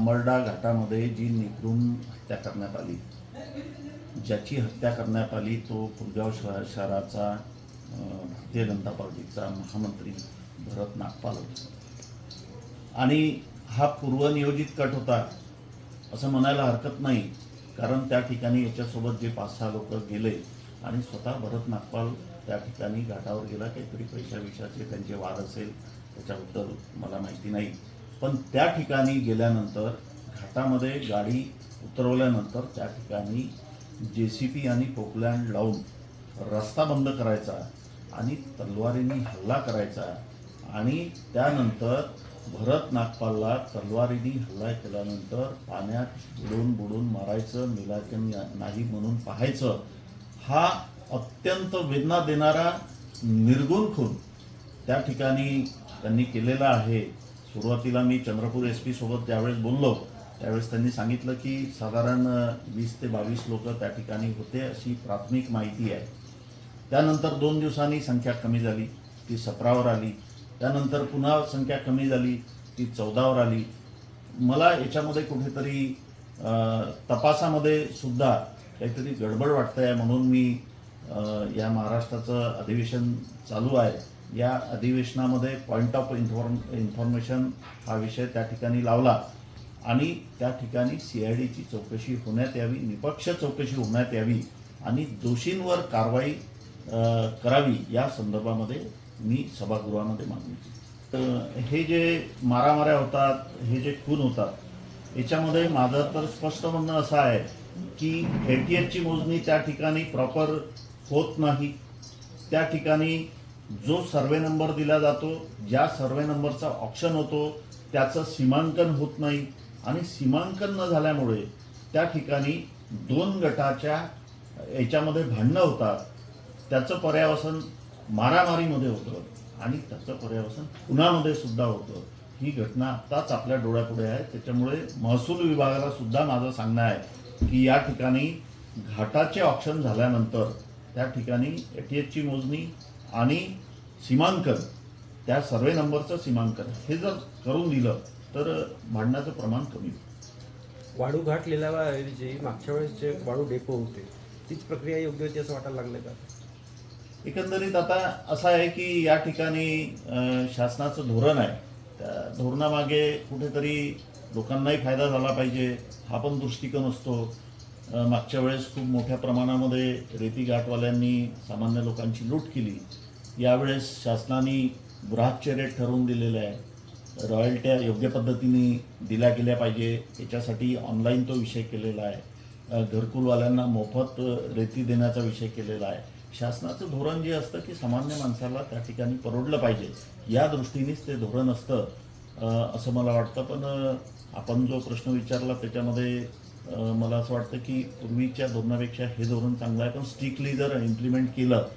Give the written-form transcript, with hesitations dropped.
अंबरडा घाटामध्ये जी निर्घृण हत्या करण्यात आली, ज्याची हत्या करण्यात आली तो पुरगाव शहराचा भारतीय जनता पार्टीचा महामंत्री भरत नागपाल होता आणि हा पूर्वनियोजित कट होता असं म्हणायला हरकत नाही, कारण त्या ठिकाणी याच्यासोबत जे 5-6 लोक गेले आणि स्वतः भरत नागपाल त्या ठिकाणी घाटावर गेला. काहीतरी पैशाविषयाचे त्यांचे वाद असेल, त्याच्याबद्दल मला माहिती नाही. पण त्या ठिकाणी गेल्यानंतर घाटामध्ये गाडी उतरवल्यानंतर त्या ठिकाणी JCP आणि पोकलँड लावून रस्ता बंद करायचा आणि तलवारीने हल्ला करायचा आणि त्यानंतर भरत नागपालला तलवारीने हल्ला केल्यानंतर पाण्यात बुडून मारायचं, मेलायचं नाही म्हणून पाहायचं. हा अत्यंत वेदना देणारा निर्घृण खून त्या ठिकाणी त्यांनी केलेला आहे. सुरुवातीला मी चंद्रपूर SP सोबत ज्यावेळेस बोललो त्यावेळेस त्यांनी सांगितलं की साधारण 20 ते 22 लोक त्या ठिकाणी होते अशी प्राथमिक माहिती आहे. त्यानंतर 2 दिवसांनी संख्या कमी झाली, ती 17वर आली. त्यानंतर पुन्हा संख्या कमी झाली, ती 14वर आली. मला याच्यामध्ये कुठेतरी तपासामध्ये सुद्धा काहीतरी गडबड वाटतंय, म्हणून मी या महाराष्ट्राचं अधिवेशन चालू आहे, या अधिवेशनामध्ये पॉईंट ऑफ इन्फॉर्मेशन हा विषय त्या ठिकाणी लावला आणि त्या ठिकाणी CIDची चौकशी होण्यात यावी, निपक्ष चौकशी होण्यात यावी आणि दोषींवर कारवाई करावी या संदर्भामध्ये मी सभागृहामध्ये मागणी केली. तर हे जे मारामाऱ्या होतात, हे जे खून होतात, याच्यामध्ये माझं तर स्पष्ट म्हणणं असं आहे की ATHची मोजणी त्या ठिकाणी प्रॉपर होत नाही. त्या ठिकाणी जो सर्वे नंबर दिला जातो, ज्या सर्वे नंबरचा ऑप्शन होतो त्याचं सीमांकन होत नाही आणि सीमांकन न झाल्यामुळे त्या ठिकाणी 2 गटाच्या याच्यामध्ये भांडणं होतात. त्याचं पर्यावसन मारामारीमध्ये होतं आणि त्याचं पर्यावसन खुनामध्ये सुद्धा होतं. ही घटना आत्ताच आपल्या डोळ्यापुढे आहे. त्याच्यामुळे महसूल विभागाला सुद्धा माझं सांगणं आहे की या ठिकाणी घाटाचे ऑप्शन झाल्यानंतर त्या ठिकाणी ATHची मोजणी आणि सीमांकन, त्या सर्वे नंबरचं सीमांकन हे जर करून दिलं तर भांडण्याचं प्रमाण कमी होईल. वाळू घाट लिलावाऐवजी मागच्या वेळेस जे वाळू डेपो होते तीच प्रक्रिया योग्य होती असं वाटायला लागलं का? एकंदरीत आता असं आहे की या ठिकाणी शासनाचं धोरण आहे, त्या धोरणामागे कुठेतरी लोकांनाही फायदा झाला पाहिजे हा पण दृष्टिकोन असतो. मागच्या वेळेस खूप मोठ्या प्रमाणामध्ये रेती घाटवाल्यांनी सामान्य लोकांची लूट केली. यावेळेस शासनाने ग्राहकचे रेट ठरवून दिलेले आहे, रॉयल्ट्या योग्य पद्धतीने दिल्या गेल्या पाहिजे याच्यासाठी ऑनलाईन तो विषय केलेला आहे. घरकुलवाल्यांना मोफत रेती देण्याचा विषय केलेला आहे. शासनाचं धोरण जे असतं की सामान्य माणसाला त्या ठिकाणी परवडलं पाहिजे या दृष्टीनेच ते धोरण असतं असं मला वाटतं. पण आपण जो प्रश्न विचारला त्याच्यामध्ये मला असं वाटतं की पूर्वीच्या धोरणापेक्षा हे धोरण चांगलं आहे, पण स्ट्रिक्टली जर इम्प्लिमेंट केलं